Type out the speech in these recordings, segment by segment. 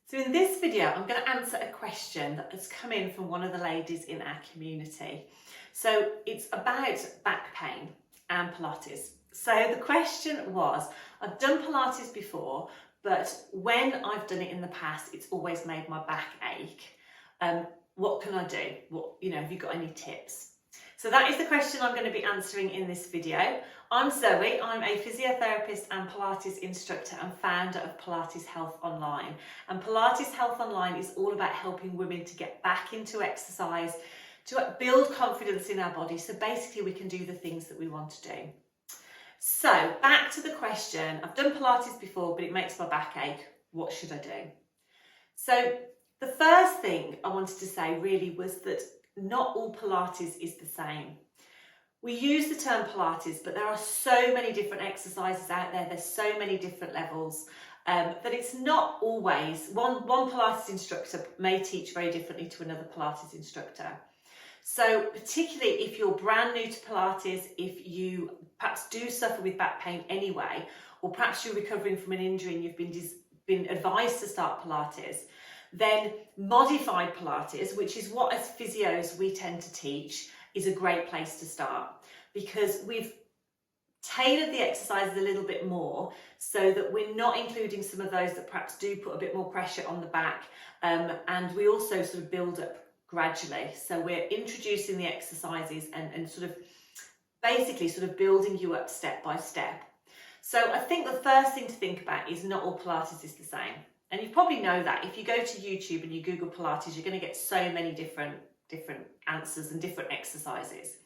So in this video, I'm going to answer a question that has come in from one of the ladies in our community. So it's about back pain and Pilates. So the question was, I've done Pilates before, but when I've done it in the past, it's always made my back ache. What can I do? Have you got any tips? So that is the question I'm going to be answering in this video. I'm Zoe, I'm a physiotherapist and Pilates instructor and founder of Pilates Health Online. And Pilates Health Online is all about helping women to get back into exercise, to build confidence in our body, so basically we can do the things that we want to do. So back to the question, I've done Pilates before, but it makes my back ache. What should I do? So the first thing I wanted to say really was that not all Pilates is the same. We use the term Pilates, but there are so many different exercises out there. There's so many different levels that it's not always, one Pilates instructor may teach very differently to another Pilates instructor. So particularly if you're brand new to Pilates, if you perhaps do suffer with back pain anyway, or perhaps you're recovering from an injury and you've been advised to start Pilates, then modified Pilates, which is what as physios we tend to teach, is a great place to start, because we've tailored the exercises a little bit more so that we're not including some of those that perhaps do put a bit more pressure on the back, and we also sort of build up gradually. So we're introducing the exercises and sort of basically sort of building you up step by step. So I think the first thing to think about is not all Pilates is the same. And you probably know that if you go to YouTube and you Google Pilates, you're going to get so many different answers and different exercises.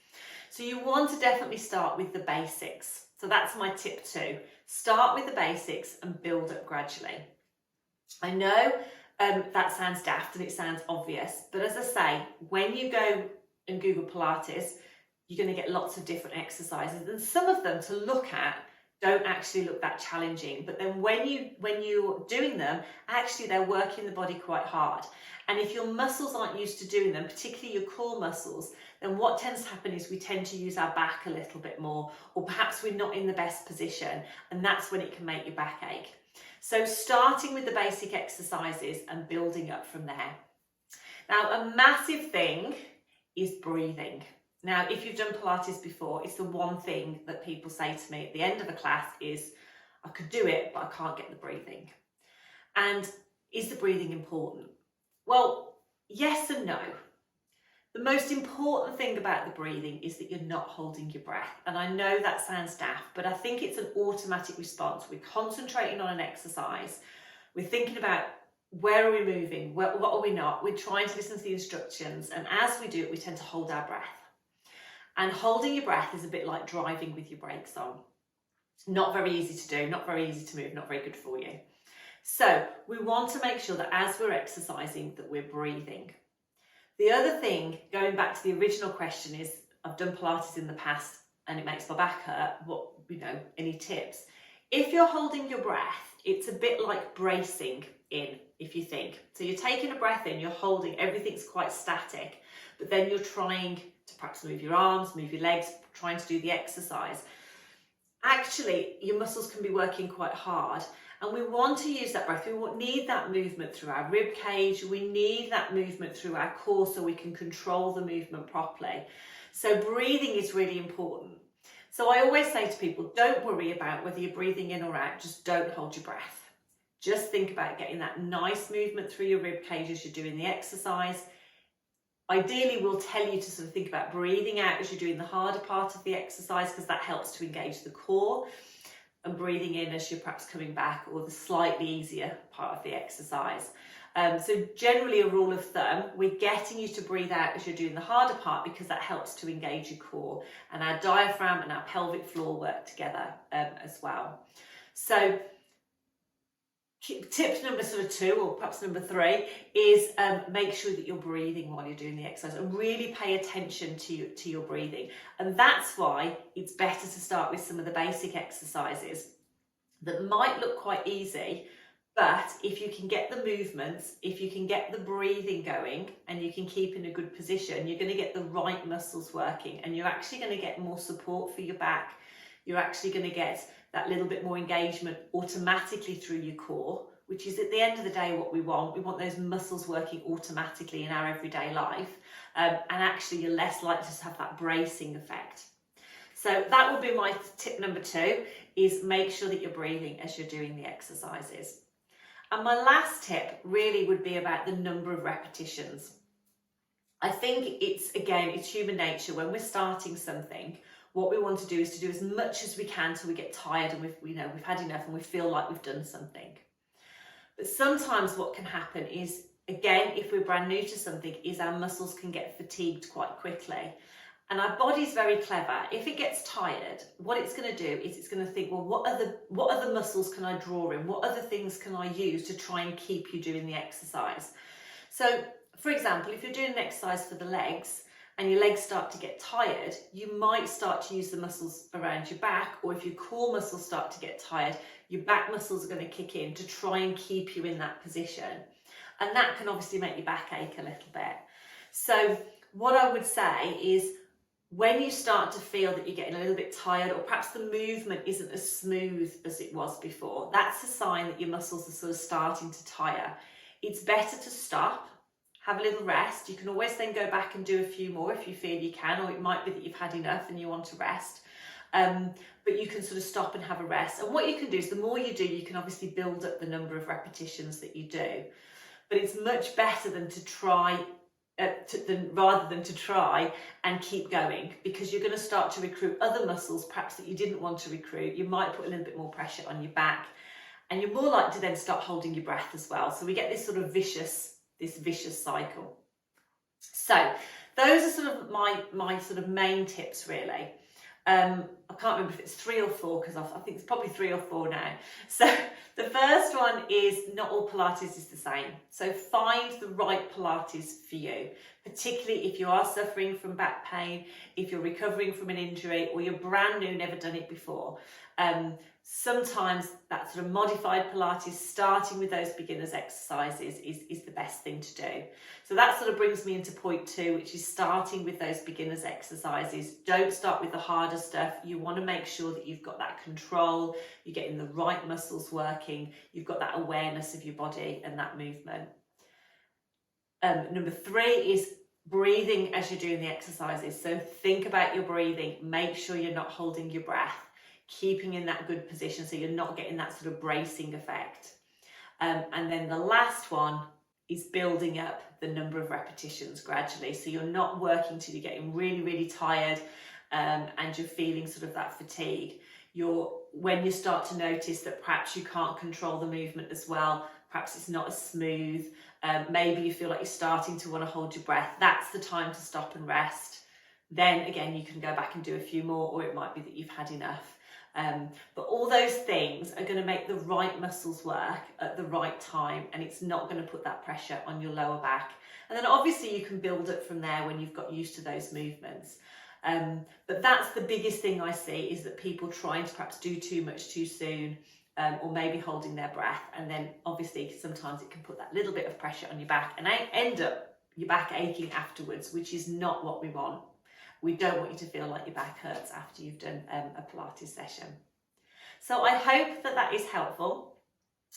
So you want to definitely start with the basics. So that's my tip 2. Start with the basics and build up gradually. I know that sounds daft and it sounds obvious, but as I say, when you go and Google Pilates, you're going to get lots of different exercises, and some of them to look at don't actually look that challenging, but then when you're doing them, actually they're working the body quite hard. And if your muscles aren't used to doing them, particularly your core muscles, then what tends to happen is we tend to use our back a little bit more, or perhaps we're not in the best position, and that's when it can make your back ache. So starting with the basic exercises and building up from there. Now, a massive thing is breathing. Now, if you've done Pilates before, it's the one thing that people say to me at the end of a class is, I could do it, but I can't get the breathing. And is the breathing important? Well, yes and no. The most important thing about the breathing is that you're not holding your breath. And I know that sounds daft, but I think it's an automatic response. We're concentrating on an exercise. We're thinking about where are we moving? What are we not? We're trying to listen to the instructions. And as we do it, we tend to hold our breath. And holding your breath is a bit like driving with your brakes on. Not very easy to do, not very easy to move, not very good for you. So we want to make sure that as we're exercising that we're breathing. The other thing, going back to the original question, is I've done Pilates in the past and it makes my back hurt. Any tips? If you're holding your breath, it's a bit like bracing in, if you think. So you're taking a breath in, you're holding, everything's quite static, but then you're trying to perhaps move your arms, move your legs, trying to do the exercise. Actually, your muscles can be working quite hard, and we want to use that breath. We need that movement through our rib cage. We need that movement through our core so we can control the movement properly. So breathing is really important. So I always say to people, don't worry about whether you're breathing in or out, just don't hold your breath. Just think about getting that nice movement through your rib cage as you're doing the exercise. Ideally, we'll tell you to sort of think about breathing out as you're doing the harder part of the exercise, because that helps to engage the core, and breathing in as you're perhaps coming back, or the slightly easier part of the exercise. So generally a rule of thumb, we're getting you to breathe out as you're doing the harder part, because that helps to engage your core, and our diaphragm and our pelvic floor work together as well. So tip number 2, or perhaps number 3, is make sure that you're breathing while you're doing the exercise, and really pay attention to your breathing. And that's why it's better to start with some of the basic exercises that might look quite easy, but if you can get the movements, if you can get the breathing going, and you can keep in a good position, you're going to get the right muscles working, and you're actually going to get more support for your back. You're actually going to get that little bit more engagement automatically through your core, which is at the end of the day what we want. We want those muscles working automatically in our everyday life, and actually you're less likely to have that bracing effect. So that would be my tip number 2, is make sure that you're breathing as you're doing the exercises. And my last tip really would be about the number of repetitions. I think it's human nature. When we're starting something, what we want to do is to do as much as we can till we get tired and we've had enough and we feel like we've done something. But sometimes what can happen is, again, if we're brand new to something, is our muscles can get fatigued quite quickly. And our body's very clever. If it gets tired, what it's going to do is it's going to think, well, what other muscles can I draw in? What other things can I use to try and keep you doing the exercise? So, for example, if you're doing an exercise for the legs and your legs start to get tired, you might start to use the muscles around your back, or if your core muscles start to get tired, your back muscles are going to kick in to try and keep you in that position. And that can obviously make your back ache a little bit. So what I would say is, when you start to feel that you're getting a little bit tired, or perhaps the movement isn't as smooth as it was before, that's a sign that your muscles are sort of starting to tire. It's better to stop, have a little rest. You can always then go back and do a few more if you feel you can, or it might be that you've had enough and you want to rest. But you can sort of stop and have a rest. And what you can do is, the more you do, you can obviously build up the number of repetitions that you do. But it's much better than to try rather than to try and keep going, because you're going to start to recruit other muscles perhaps that you didn't want to recruit. You might put a little bit more pressure on your back, and you're more likely to then start holding your breath as well. So we get this sort of vicious cycle. So those are sort of my sort of main tips really. I can't remember if it's 3 or 4, because I think it's probably 3 or 4 now. So the first one is, not all Pilates is the same. So find the right Pilates for you, particularly if you are suffering from back pain, if you're recovering from an injury, or you're brand new, never done it before. Sometimes that sort of modified Pilates, starting with those beginners exercises, is the best thing to do. So that sort of brings me into point 2, which is starting with those beginners exercises. Don't start with the harder stuff. You want to make sure that you've got that control, you're getting the right muscles working, you've got that awareness of your body and that movement. Number 3 is breathing as you're doing the exercises. So think about your breathing. Make sure you're not holding your breath, keeping in that good position so you're not getting that sort of bracing effect. And then the last one is building up the number of repetitions gradually. So you're not working till you're getting really, really tired and you're feeling sort of that fatigue. When you start to notice that perhaps you can't control the movement as well, perhaps it's not as smooth, maybe you feel like you're starting to want to hold your breath, that's the time to stop and rest. Then again, you can go back and do a few more, or it might be that you've had enough. But all those things are going to make the right muscles work at the right time, and it's not going to put that pressure on your lower back. And then obviously you can build up from there when you've got used to those movements. But that's the biggest thing I see, is that people trying to perhaps do too much too soon, or maybe holding their breath, and then obviously sometimes it can put that little bit of pressure on your back and end up your back aching afterwards, which is not what we want. We don't want you to feel like your back hurts after you've done a Pilates session. So I hope that is helpful.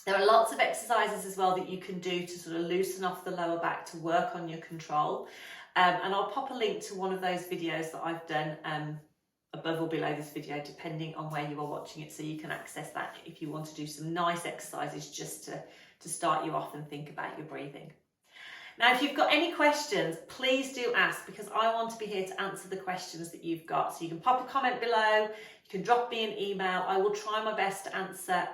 There are lots of exercises as well that you can do to sort of loosen off the lower back, to work on your control. And I'll pop a link to one of those videos that I've done above or below this video, depending on where you are watching it, so you can access that if you want to do some nice exercises just to start you off and think about your breathing. Now, if you've got any questions, please do ask, because I want to be here to answer the questions that you've got. So you can pop a comment below, you can drop me an email. I will try my best to answer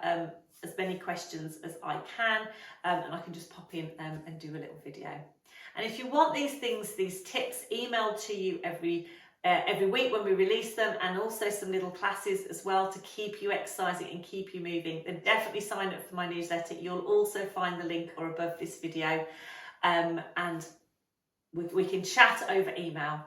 as many questions as I can, and I can just pop in and do a little video. And if you want these tips emailed to you every week when we release them, and also some little classes as well to keep you exercising and keep you moving, then definitely sign up for my newsletter. You'll also find the link or above this video. And we can chat over email.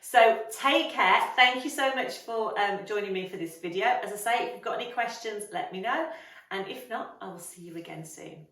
So take care. Thank you so much for joining me for this video. As I say, if you've got any questions, let me know. And if not, I will see you again soon.